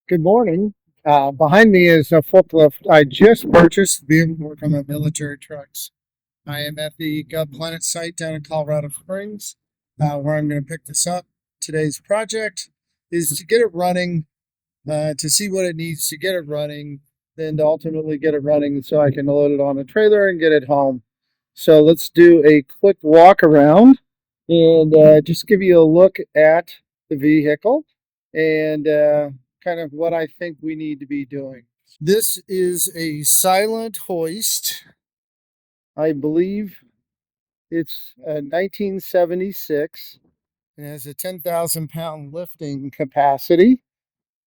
Good morning. Behind me is a forklift I just purchased. Being working on military trucks. I am at the Gov Planet site down in Colorado Springs, where I'm going to pick this up. Today's project is to get it running, to see what it needs to get it running, then to ultimately get it running so I can load it on a trailer and get it home. So let's do a quick walk around and just give you a look at the vehicle and kind of what I think we need to be doing. This is a silent hoist. I believe it's a 1976. It has a 10,000 pound lifting capacity.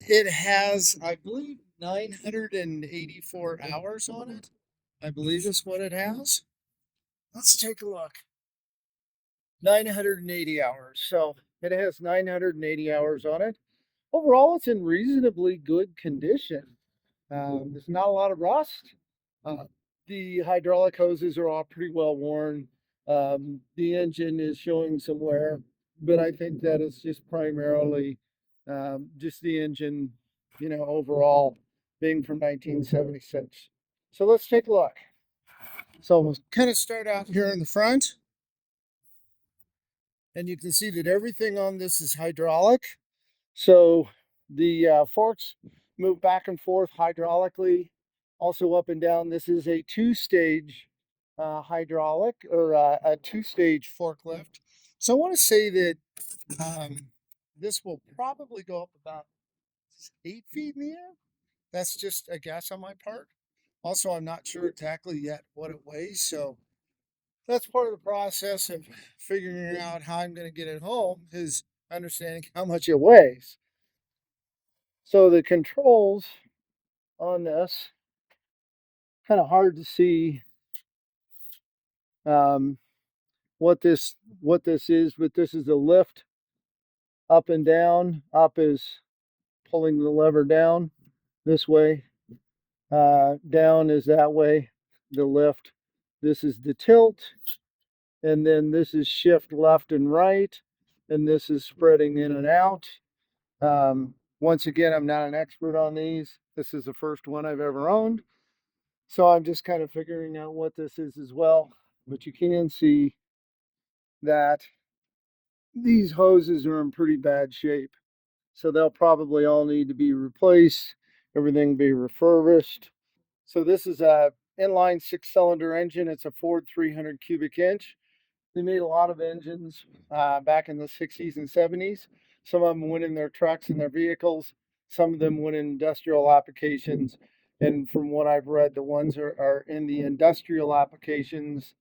It has, I believe, 984 hours on it. I believe is what it has. Let's take a look. 980 hours. So it has 980 hours on it. Overall, it's in reasonably good condition. There's not a lot of rust. Uh, the hydraulic hoses are all pretty well worn. The engine is showing some wear, but I think that it's just primarily just the engine, overall being from 1976. So let's take a look. So we'll kind of start out here in the front, and you can see that everything on this is hydraulic. So the forks move back and forth hydraulically, also up and down. This is a two-stage hydraulic or a two-stage forklift. So I want to say that um, this will probably go up about 8 feet in the air. That's just a guess on my part. Also, I'm not sure exactly yet what it weighs, so that's part of the process of figuring out how I'm going to get it home is understanding how much it weighs. So the controls on this, kind of hard to see um, what this is, but this is the lift up and down. Up is pulling the lever down this way. Down is that way, the lift. This is the tilt, and then this is shift left and right, and this is spreading in and out. Once again, I'm not an expert on these. This is the first one I've ever owned. So I'm just kind of figuring out what this is as well. But you can see that these hoses are in pretty bad shape. So they'll probably all need to be replaced, everything be refurbished. So this is a inline 6-cylinder engine. It's a Ford 300 cubic inch. They made a lot of engines back in the 60s and 70s. Some of them went in their trucks and their vehicles. Some of them went in industrial applications. And from what I've read, the ones are in the industrial applications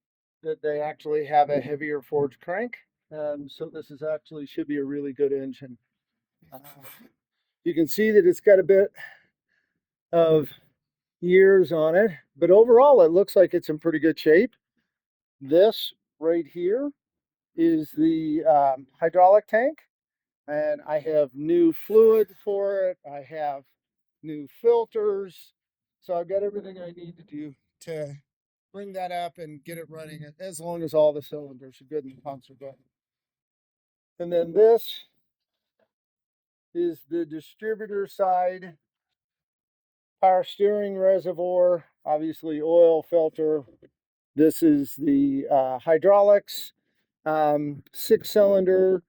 that they actually have a heavier forged crank. So this is actually should be a really good engine. Uh, you can see that it's got a bit of years on it, but overall it looks like it's in pretty good shape. This right here is the hydraulic tank, and I have new fluid for it. I have new filters. So I've got everything I need to do to bring that up and get it running as long as all the cylinders are good and the pumps are good. And then this is the distributor side, power steering reservoir, obviously oil filter. This is the hydraulics, 6-cylinder.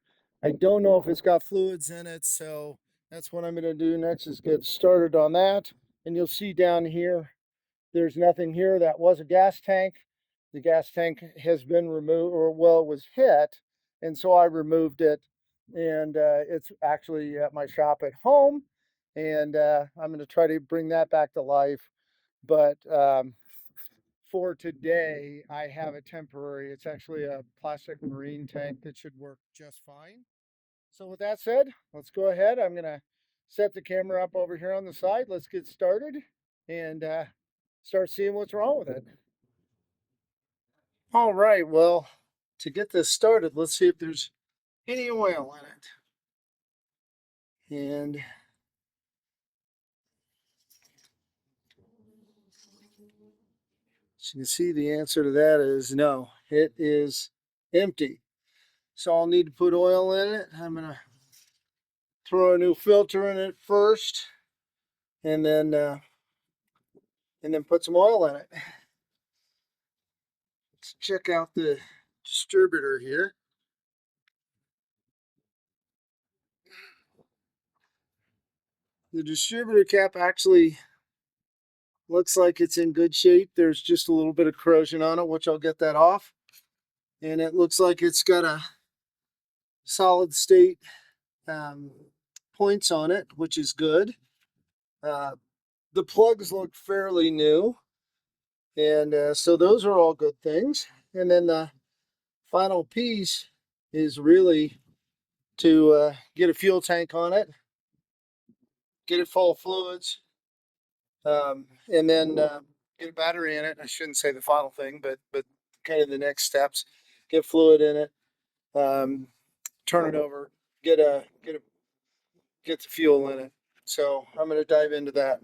I don't know if it's got fluids in it, so that's what I'm going to do next is get started on that. And you'll see down here, there's nothing here. That was a gas tank. The gas tank has been removed, or well, it was hit, and so I removed it. And it's actually at my shop at home, and I'm going to try to bring that back to life. But for today, I have a temporary, it's actually a plastic marine tank that should work just fine. So with that said, let's go ahead. I'm going to set the camera up over here on the side. Let's get started and start seeing what's wrong with it. All right, well, to get this started, let's see if there's any oil in it. And as you can see, the answer to that is no, it is empty. So I'll need to put oil in it. I'm going to throw a new filter in it first. and then put some oil in it. Let's check out the distributor here. The distributor cap actually looks like it's in good shape. There's just a little bit of corrosion on it, which I'll get that off. And it looks like it's got a solid state points on it, which is good. The plugs look fairly new. And so those are all good things. And then the final piece is really to get a fuel tank on it, get it full of fluids, and then get a battery in it. I shouldn't say the final thing, but kind of the next steps. Get fluid in it, turn it over, get the fuel in it. So I'm going to dive into that.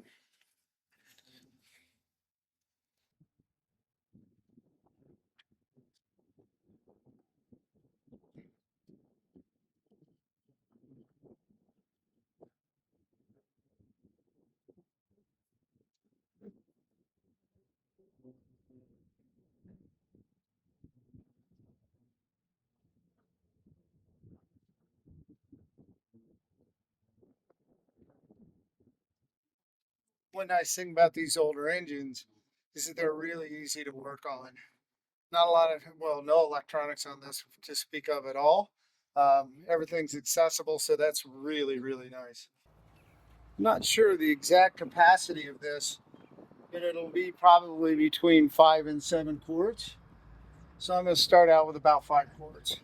One nice thing about these older engines is that they're really easy to work on. Not a lot of, well, no electronics on this to speak of at all. Everything's accessible, so that's really, really nice. I'm not sure the exact capacity of this, but it'll be probably between 5 and 7 quarts. So I'm going to start out with about 5 quarts.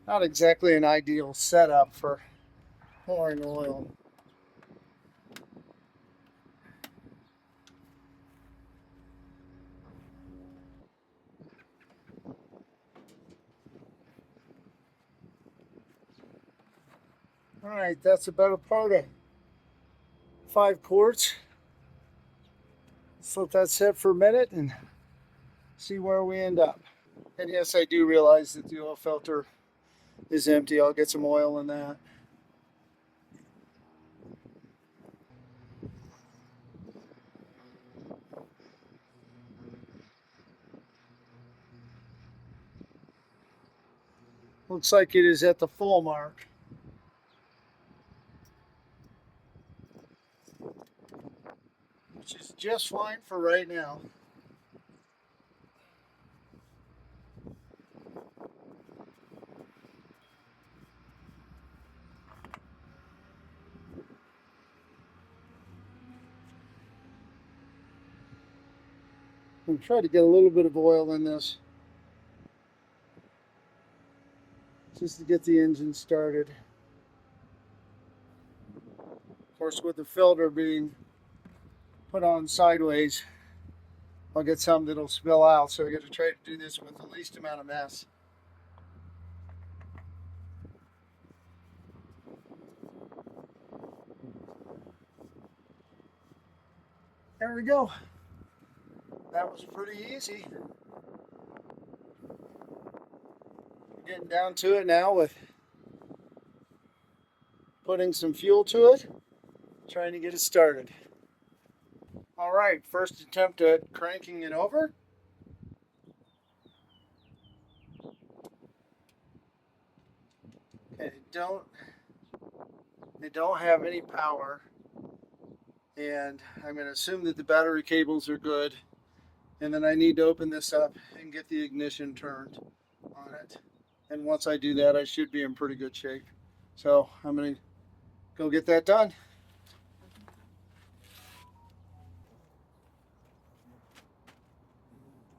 Not exactly an ideal setup for pouring oil. All right, that's about a part of 5 quarts. Let's let that sit for a minute and see where we end up. And yes, I do realize that the oil filter is empty. I'll get some oil in that. Looks like it is at the full mark. Which is just fine for right now. I'm trying to get a little bit of oil in this just to get the engine started. Of course, with the filter being put on sideways, I'll get some that'll spill out, so I got to try to do this with the least amount of mess. There we go. That was pretty easy. Getting down to it now with putting some fuel to it, trying to get it started. All right, first attempt at cranking it over. Okay, they don't have any power, and I'm going to assume that the battery cables are good, and then I need to open this up and get the ignition turned on it. And once I do that, I should be in pretty good shape. So I'm going to go get that done.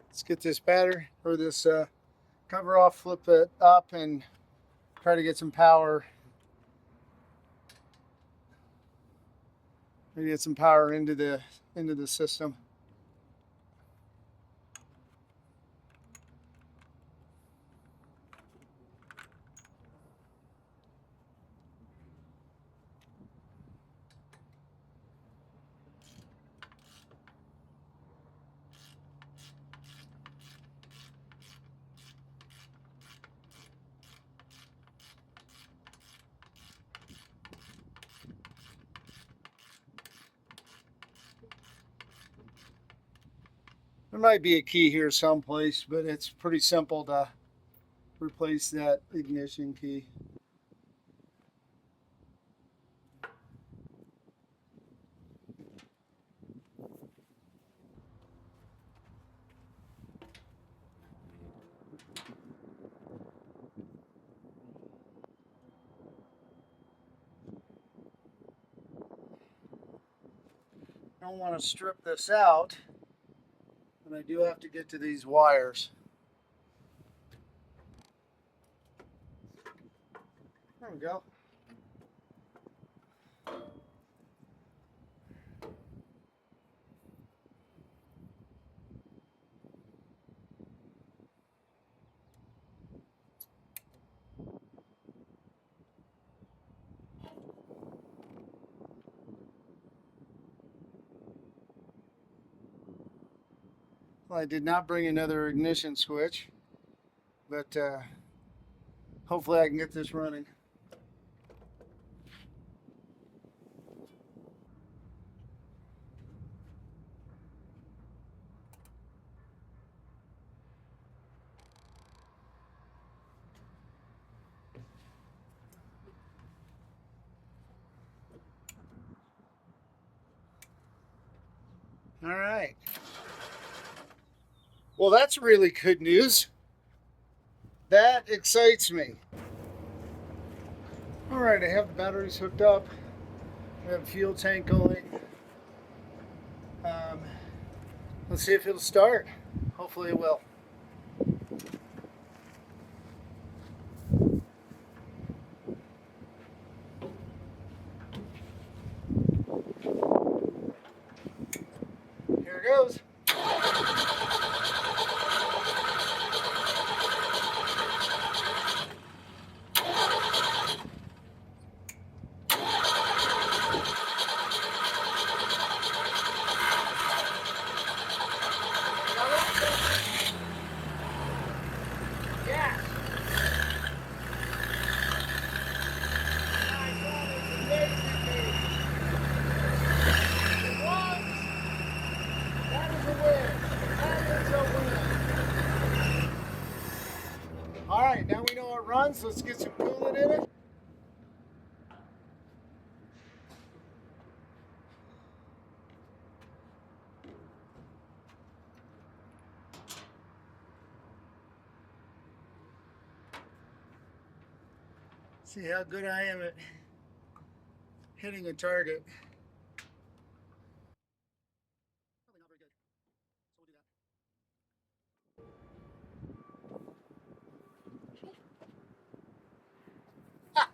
Let's get this battery or this cover off, flip it up, and try to get some power. Maybe get some power into the system. There might be a key here someplace, but it's pretty simple to replace that ignition key. I don't want to strip this out, but I do have to get to these wires. There we go. Well, I did not bring another ignition switch, but hopefully I can get this running. All right. Well, that's really good news. That excites me. All right, I have the batteries hooked up. I have a fuel tank going. Let's see if it'll start. Hopefully it will. Here it goes. All right, now we know it runs. Let's get some coolant in it. See how good I am at hitting a target. Probably not very good, so we'll do that. Ha!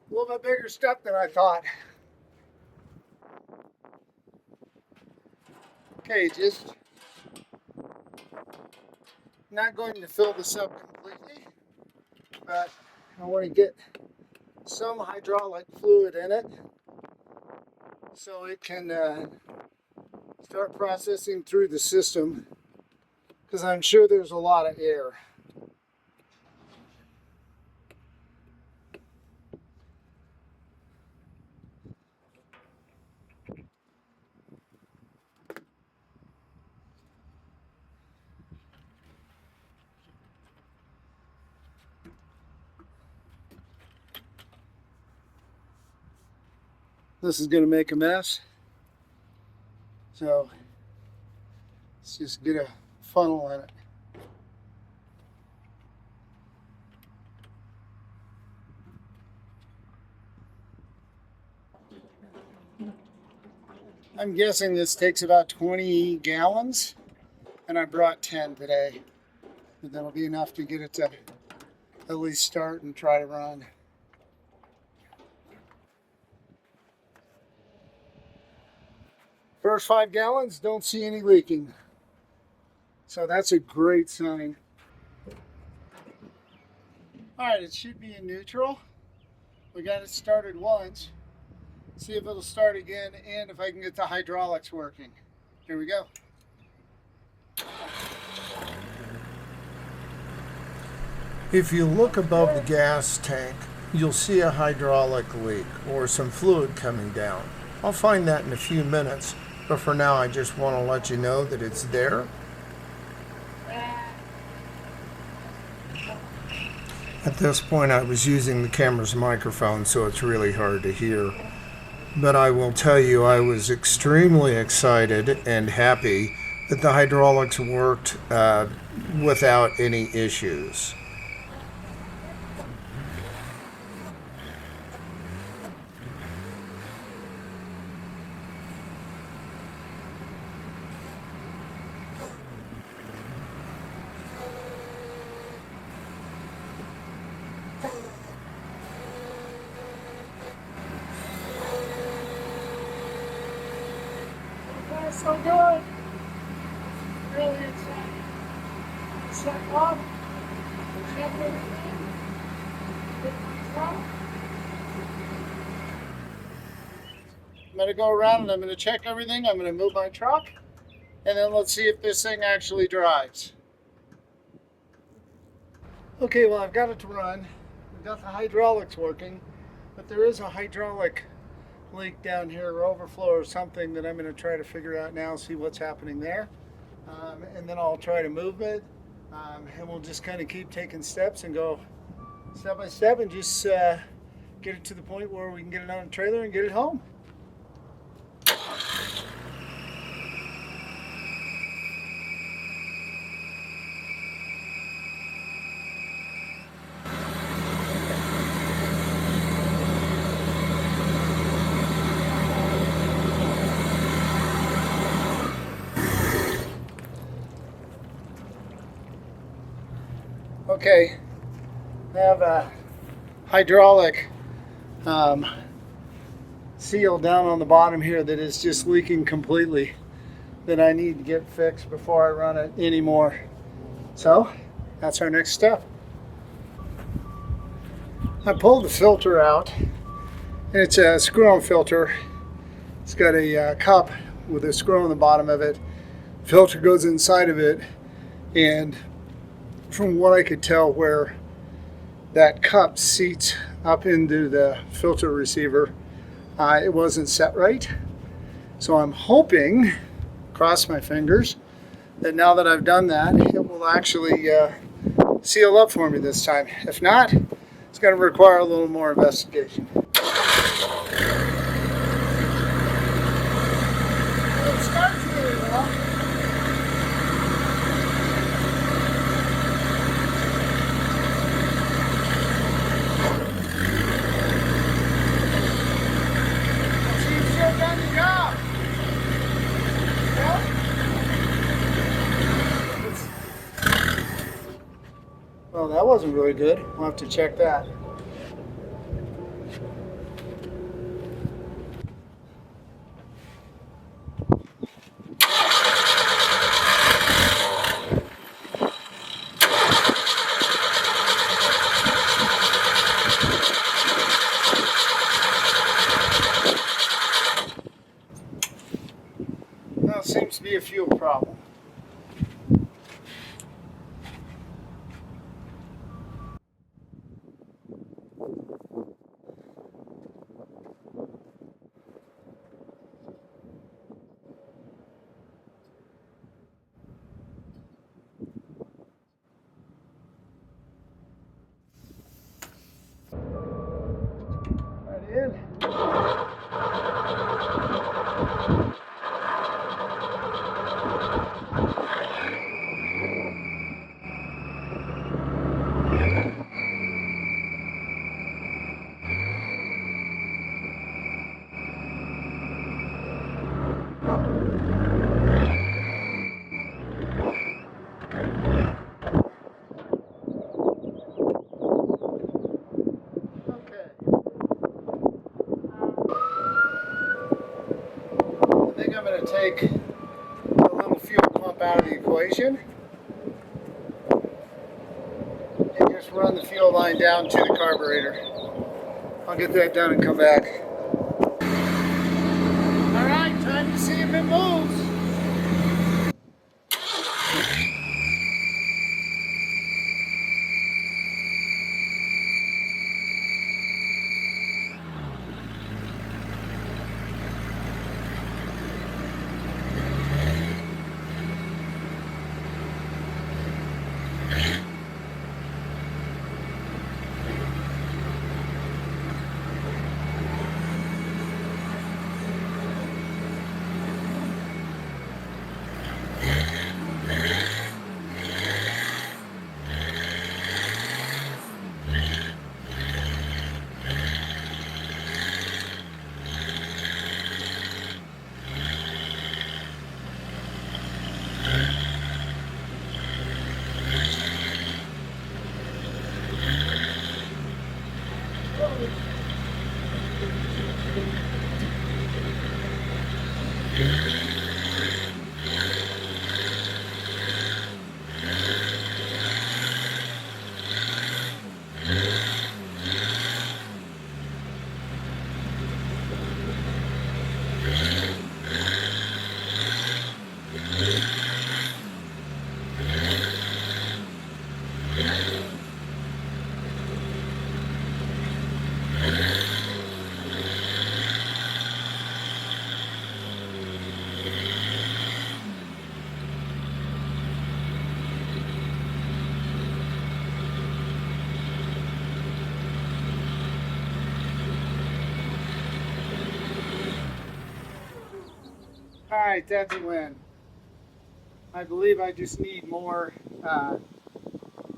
A little bit bigger stuff than I thought. Okay, just not going to fill this up completely, but I want to get some hydraulic fluid in it so it can start processing through the system, because I'm sure there's a lot of air. This is going to make a mess, so let's just get a funnel in it. I'm guessing this takes about 20 gallons, and I brought 10 today, but that'll be enough to get it to at least start and try to run. First 5 gallons, don't see any leaking. So that's a great sign. All right, it should be in neutral. We got it started once. See if it'll start again and if I can get the hydraulics working. Here we go. If you look above the gas tank, you'll see a hydraulic leak or some fluid coming down. I'll find that in a few minutes. But for now, I just want to let you know that it's there. At this point, I was using the camera's microphone, so it's really hard to hear. But I will tell you, I was extremely excited and happy that the hydraulics worked without any issues. That's so good. Really excited. Set up. Check everything. Get my truck. I'm going to go around and I'm going to check everything. I'm going to move my truck. And then let's see if this thing actually drives. Okay, well, I've got it to run. We've got the hydraulics working. But there is a hydraulic leak down here, or overflow or something, that I'm going to try to figure out now, see what's happening there. And then I'll try to move it. And we'll just kind of keep taking steps and go step by step and just get it to the point where we can get it on a trailer and get it home. Okay, I have a hydraulic seal down on the bottom here that is just leaking completely, that I need to get fixed before I run it anymore. So that's our next step. I pulled the filter out, and it's a screw-on filter. It's got a cup with a screw on the bottom of it. The filter goes inside of it, and from what I could tell, where that cup seats up into the filter receiver, it wasn't set right. So I'm hoping, cross my fingers, that now that I've done that, it will actually seal up for me this time. If not, it's going to require a little more investigation. It starts really well. Well, that wasn't really good. We'll have to check that. Well, it seems to be a fuel problem. Right in. I think I'm going to take a little fuel pump out of the equation and just run the fuel line down to the carburetor. I'll get that done and come back. Alright, time to see if it moves. All right, that's a win. I believe I just need more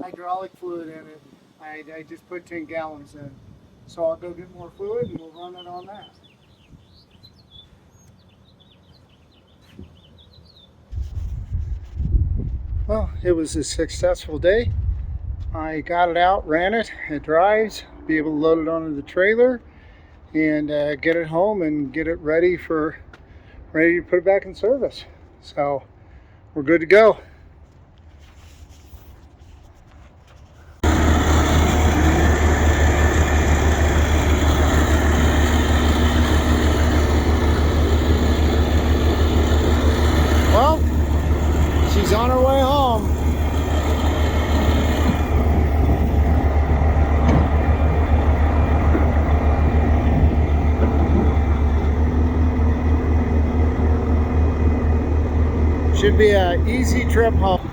hydraulic fluid in it. I just put 10 gallons in. So I'll go get more fluid and we'll run it on that. Well, it was a successful day. I got it out, ran it, it drives, be able to load it onto the trailer and get it home and get it ready to put it back in service. So we're good to go. Well, she's on her way home. Should be an easy trip home.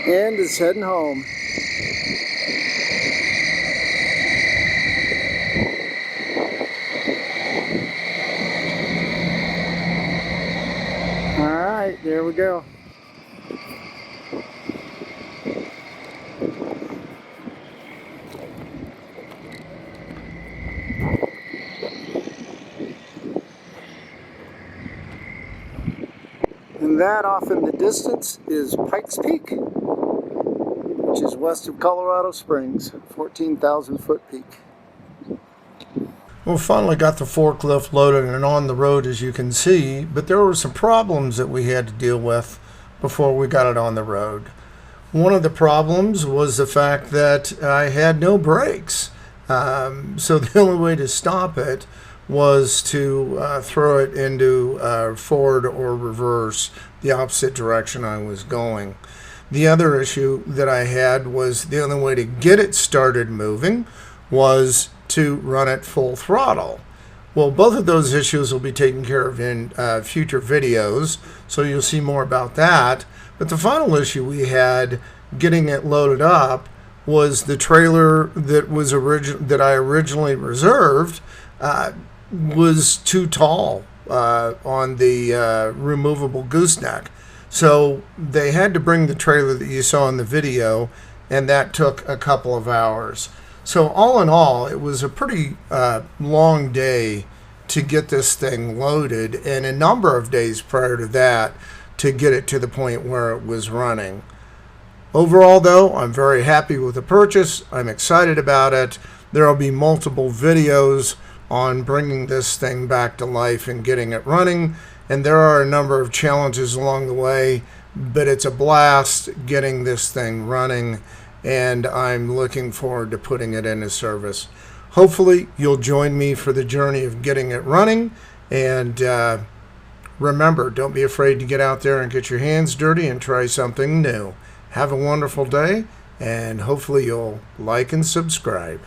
And it's heading home. All right, there we go. And that off in the distance is Pikes Peak, which is west of Colorado Springs, 14,000 foot peak. Well, finally got the forklift loaded and on the road, as you can see, but there were some problems that we had to deal with before we got it on the road. One of the problems was the fact that I had no brakes. So the only way to stop it was to throw it into forward or reverse, the opposite direction I was going. The other issue that I had was the only way to get it started moving was to run it full throttle. Well, both of those issues will be taken care of in future videos, so you'll see more about that. But the final issue we had getting it loaded up was the trailer that I originally reserved was too tall on the removable gooseneck. So they had to bring the trailer that you saw in the video, and that took a couple of hours. So all in all, it was a pretty long day to get this thing loaded, and a number of days prior to that to get it to the point where it was running. Overall, though, I'm very happy with the purchase. I'm excited about it. There will be multiple videos on bringing this thing back to life and getting it running, and there are a number of challenges along the way, but it's a blast getting this thing running, and I'm looking forward to putting it into service. Hopefully, you'll join me for the journey of getting it running, and remember, don't be afraid to get out there and get your hands dirty and try something new. Have a wonderful day, and hopefully you'll like and subscribe.